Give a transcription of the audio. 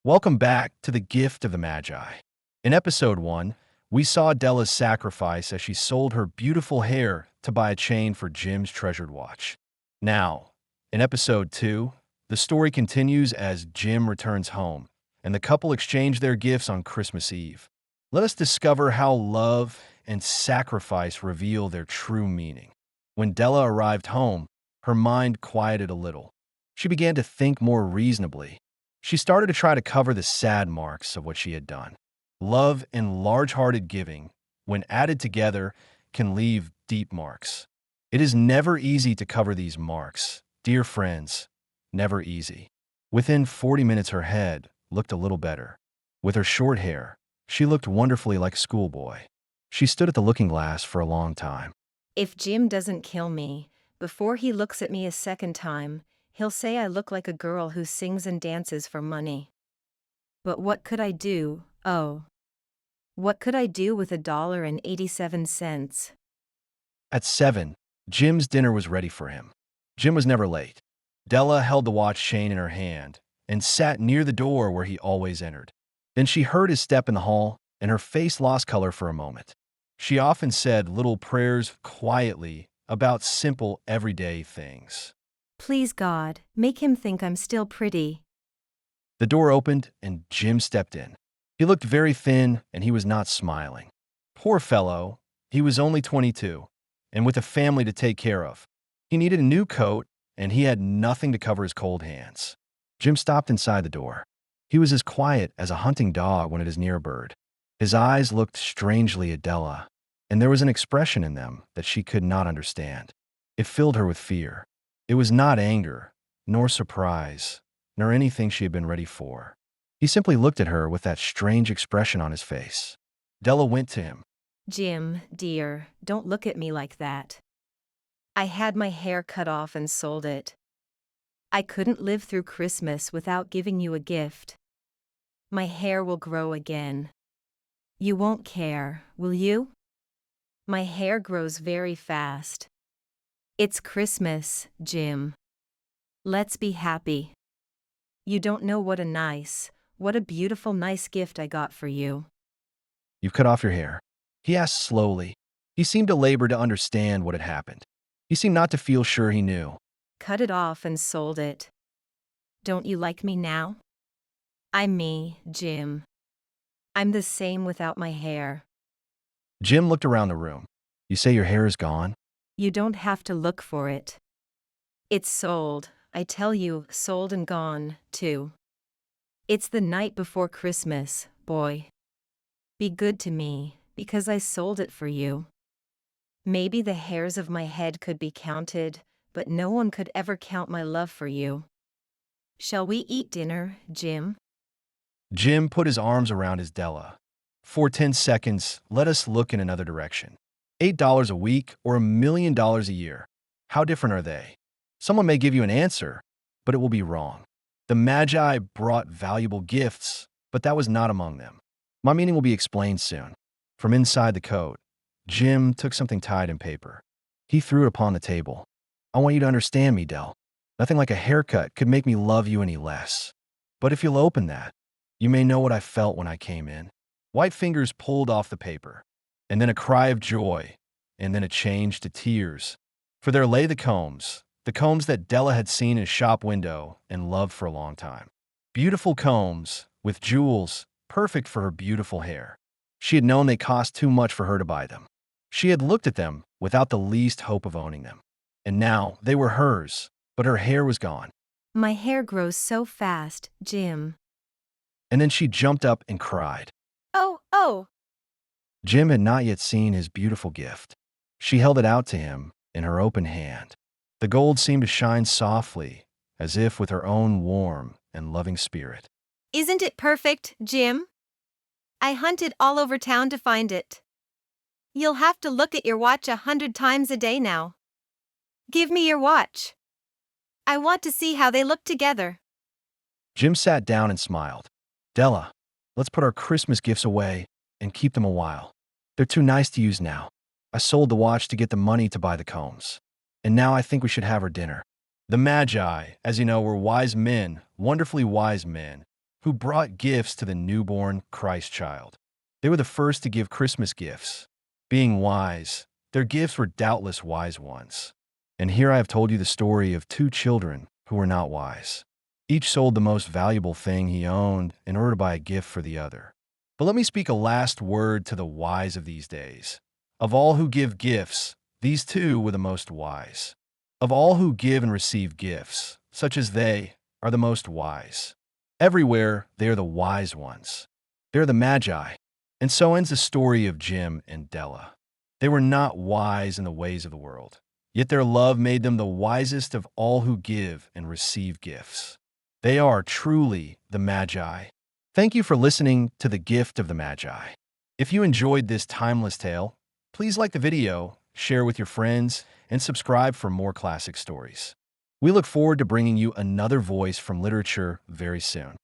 Welcome back to The Gift of the Magi. In episode 1, we saw Della's sacrifice as she sold her beautiful hair to buy a chain for Jim's treasured watch. Now, in episode 2, the story continues as Jim returns home and the couple exchange their gifts on Christmas Eve. Let us discover how love and sacrifice reveal their true meaning. When Della arrived home, her mind quieted a little. She began to think more reasonably. She started to try to cover the sad marks of what she had done. Love and large-hearted giving, when added together, can leave deep marks. It is never easy to cover these marks, dear friends, never easy. Within 40 minutes her head looked a little better. With her short hair, she looked wonderfully like a schoolboy. She stood at the looking glass for a long time. If Jim doesn't kill me, before he looks at me a second time, he'll say I look like a girl who sings and dances for money. But what could I do? Oh. What could I do with $1.87? At 7, Jim's dinner was ready for him. Jim was never late. Della held the watch chain in her hand and sat near the door where he always entered. Then she heard his step in the hall, and her face lost color for a moment. She often said little prayers quietly about simple, everyday things. Please God, make him think I'm still pretty. The door opened, and Jim stepped in. He looked very thin, and he was not smiling. Poor fellow, he was only 22, and with a family to take care of. He needed a new coat, and he had nothing to cover his cold hands. Jim stopped inside the door. He was as quiet as a hunting dog when it is near a bird. His eyes looked strangely at Della, and there was an expression in them that she could not understand. It filled her with fear. It was not anger, nor surprise, nor anything she had been ready for. He simply looked at her with that strange expression on his face. Della went to him. Jim, dear, don't look at me like that. I had my hair cut off and sold it. I couldn't live through Christmas without giving you a gift. My hair will grow again. You won't care, will you? My hair grows very fast. It's Christmas, Jim. Let's be happy. You don't know what a beautiful nice gift I got for you. You've cut off your hair. He asked slowly. He seemed to labor to understand what had happened. He seemed not to feel sure he knew. Cut it off and sold it. Don't you like me now? I'm me, Jim. I'm the same without my hair. Jim looked around the room. You say your hair is gone? You don't have to look for it. It's sold, I tell you, sold and gone, too. It's the night before Christmas, boy. Be good to me, because I sold it for you. Maybe the hairs of my head could be counted, but no one could ever count my love for you. Shall we eat dinner, Jim? Jim put his arms around his Della. For 10 seconds, let us look in another direction. $8 a week or $1,000,000 a year. How different are they? Someone may give you an answer, but it will be wrong. The Magi brought valuable gifts, but that was not among them. My meaning will be explained soon. From inside the coat, Jim took something tied in paper. He threw it upon the table. I want you to understand me, Dell. Nothing like a haircut could make me love you any less. But if you'll open that, you may know what I felt when I came in. White fingers pulled off the paper, and then a cry of joy, and then a change to tears. For there lay the combs that Della had seen in a shop window and loved for a long time. Beautiful combs, with jewels, perfect for her beautiful hair. She had known they cost too much for her to buy them. She had looked at them without the least hope of owning them. And now they were hers, but her hair was gone. My hair grows so fast, Jim. And then she jumped up and cried. Oh! Jim had not yet seen his beautiful gift. She held it out to him in her open hand. The gold seemed to shine softly, as if with her own warm and loving spirit. Isn't it perfect, Jim? I hunted all over town to find it. You'll have to look at your watch 100 times a day now. Give me your watch. I want to see how they look together. Jim sat down and smiled. Della, let's put our Christmas gifts away and keep them a while. They're too nice to use now. I sold the watch to get the money to buy the combs. And now I think we should have our dinner. The Magi, as you know, were wise men, wonderfully wise men, who brought gifts to the newborn Christ child. They were the first to give Christmas gifts. Being wise, their gifts were doubtless wise ones. And here I have told you the story of two children who were not wise. Each sold the most valuable thing he owned in order to buy a gift for the other. But let me speak a last word to the wise of these days. Of all who give gifts, these two were the most wise. Of all who give and receive gifts, such as they are the most wise. Everywhere, they are the wise ones. They are the Magi. And so ends the story of Jim and Della. They were not wise in the ways of the world, yet their love made them the wisest of all who give and receive gifts. They are truly the Magi. Thank you for listening to The Gift of the Magi. If you enjoyed this timeless tale, please like the video, share with your friends, and subscribe for more classic stories. We look forward to bringing you another voice from literature very soon.